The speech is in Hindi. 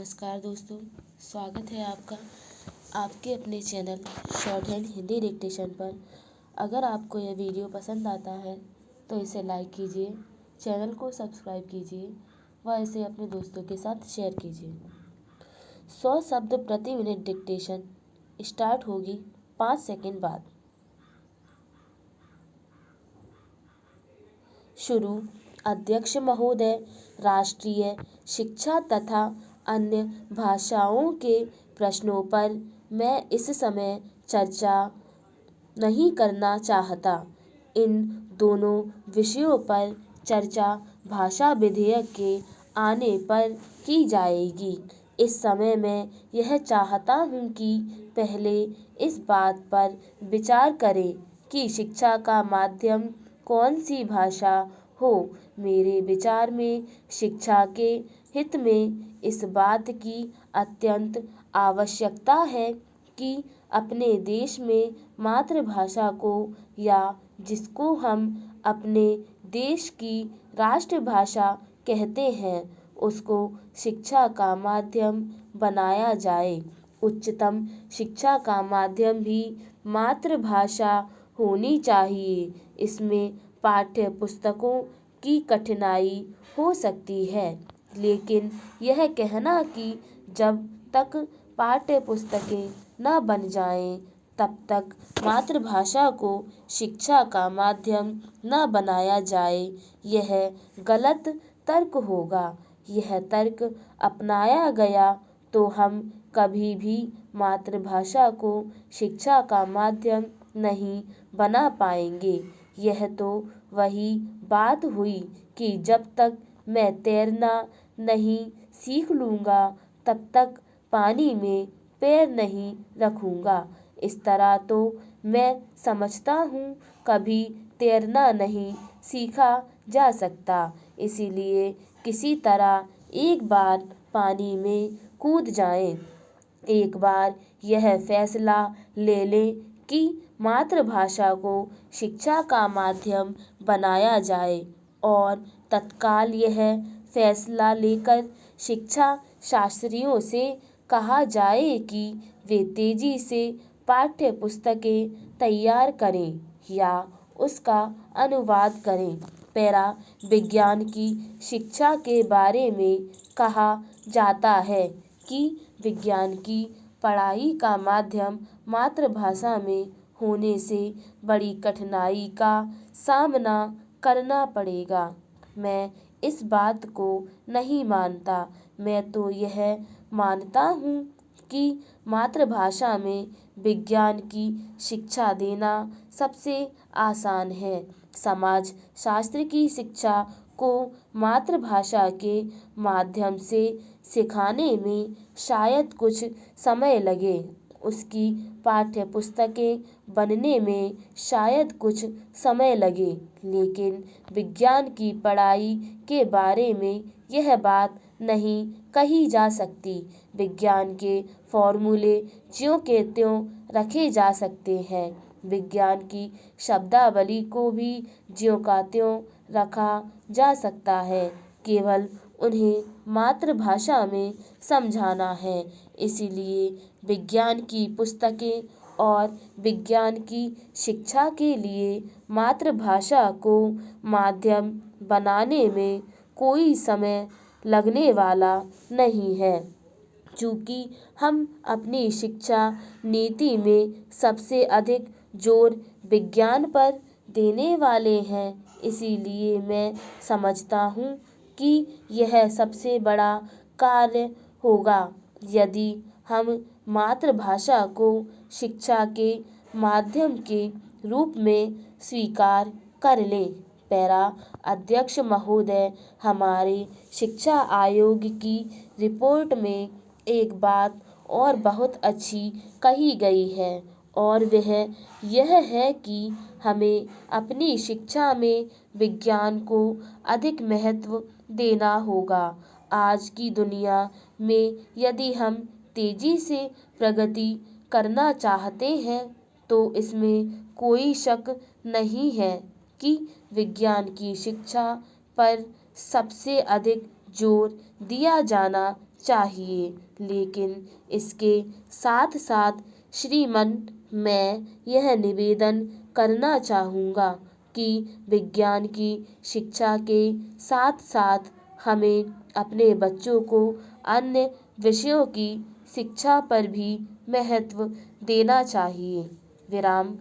नमस्कार दोस्तों, स्वागत है आपका आपके अपने channel short hand Hindi dictation पर। अगर आपको यह वीडियो पसंद आता है तो इसे लाइक कीजिए, चैनल को सब्सक्राइब कीजिए व इसे अपने दोस्तों के साथ शेयर कीजिए। 100 शब्द प्रति मिनट डिक्टेशन स्टार्ट होगी 5 सेकंड बाद। शुरू। अध्यक्ष महोदय, राष्ट्रीय शिक्षा तथा अन्य भाषाओं के प्रश्नों पर मैं इस समय चर्चा नहीं करना चाहता। इन दोनों विषयों पर चर्चा भाषा विधेयक के आने पर की जाएगी। इस समय मैं यह चाहता हूँ कि पहले इस बात पर विचार करें कि शिक्षा का माध्यम कौन सी भाषा हो। मेरे विचार में शिक्षा के हित में इस बात की अत्यंत आवश्यकता है कि अपने देश में मातृभाषा को, या जिसको हम अपने देश की राष्ट्रभाषा कहते हैं, उसको शिक्षा का माध्यम बनाया जाए। उच्चतम शिक्षा का माध्यम भी मातृभाषा होनी चाहिए। इसमें पाठ्य पुस्तकों की कठिनाई हो सकती है, लेकिन यह कहना कि जब तक पाठ्य पुस्तकें न बन जाएं तब तक मातृभाषा को शिक्षा का माध्यम न बनाया जाए, यह गलत तर्क होगा। यह तर्क अपनाया गया तो हम कभी भी मातृभाषा को शिक्षा का माध्यम नहीं बना पाएंगे। यह तो वही बात हुई कि जब तक मैं तैरना नहीं सीख लूँगा तब तक पानी में पैर नहीं रखूँगा। इस तरह तो मैं समझता हूँ कभी तैरना नहीं सीखा जा सकता। इसीलिए किसी तरह एक बार पानी में कूद जाएं। एक बार यह फैसला ले लें कि मातृभाषा को शिक्षा का माध्यम बनाया जाए और तत्काल यह फैसला लेकर शिक्षा शास्त्रियों से कहा जाए कि वे तेजी से पाठ्य पुस्तकें तैयार करें या उसका अनुवाद करें। पैरा विज्ञान की शिक्षा के बारे में कहा जाता है कि विज्ञान की पढ़ाई का माध्यम मातृभाषा में होने से बड़ी कठिनाई का सामना करना पड़ेगा। मैं इस बात को नहीं मानता। मैं तो यह मानता हूँ कि मातृभाषा में विज्ञान की शिक्षा देना सबसे आसान है। समाज शास्त्र की शिक्षा को मातृभाषा के माध्यम से सिखाने में शायद कुछ समय लगे, उसकी पाठ्य पुस्तकें बनने में शायद कुछ समय लगे, लेकिन विज्ञान की पढ़ाई के बारे में यह बात नहीं कही जा सकती। विज्ञान के फॉर्मूले ज्यों के त्यों रखे जा सकते हैं। विज्ञान की शब्दावली को भी ज्यों का त्यों रखा जा सकता है, केवल उन्हें मातृभाषा में समझाना है। इसीलिए विज्ञान की पुस्तकें और विज्ञान की शिक्षा के लिए मातृभाषा को माध्यम बनाने में कोई समय लगने वाला नहीं है। चूँकि हम अपनी शिक्षा नीति में सबसे अधिक जोर विज्ञान पर देने वाले हैं, इसीलिए मैं समझता हूँ कि यह सबसे बड़ा कार्य होगा यदि हम मातृभाषा को शिक्षा के माध्यम के रूप में स्वीकार कर लें। पैरा अध्यक्ष महोदय, हमारे शिक्षा आयोग की रिपोर्ट में एक बात और बहुत अच्छी कही गई है, और वह यह है कि हमें अपनी शिक्षा में विज्ञान को अधिक महत्व देना होगा। आज की दुनिया में यदि हम तेजी से प्रगति करना चाहते हैं तो इसमें कोई शक नहीं है कि विज्ञान की शिक्षा पर सबसे अधिक जोर दिया जाना चाहिए। लेकिन इसके साथ साथ श्रीमान मैं यह निवेदन करना चाहूँगा कि विज्ञान की शिक्षा के साथ साथ हमें अपने बच्चों को अन्य विषयों की शिक्षा पर भी महत्व देना चाहिए। विराम।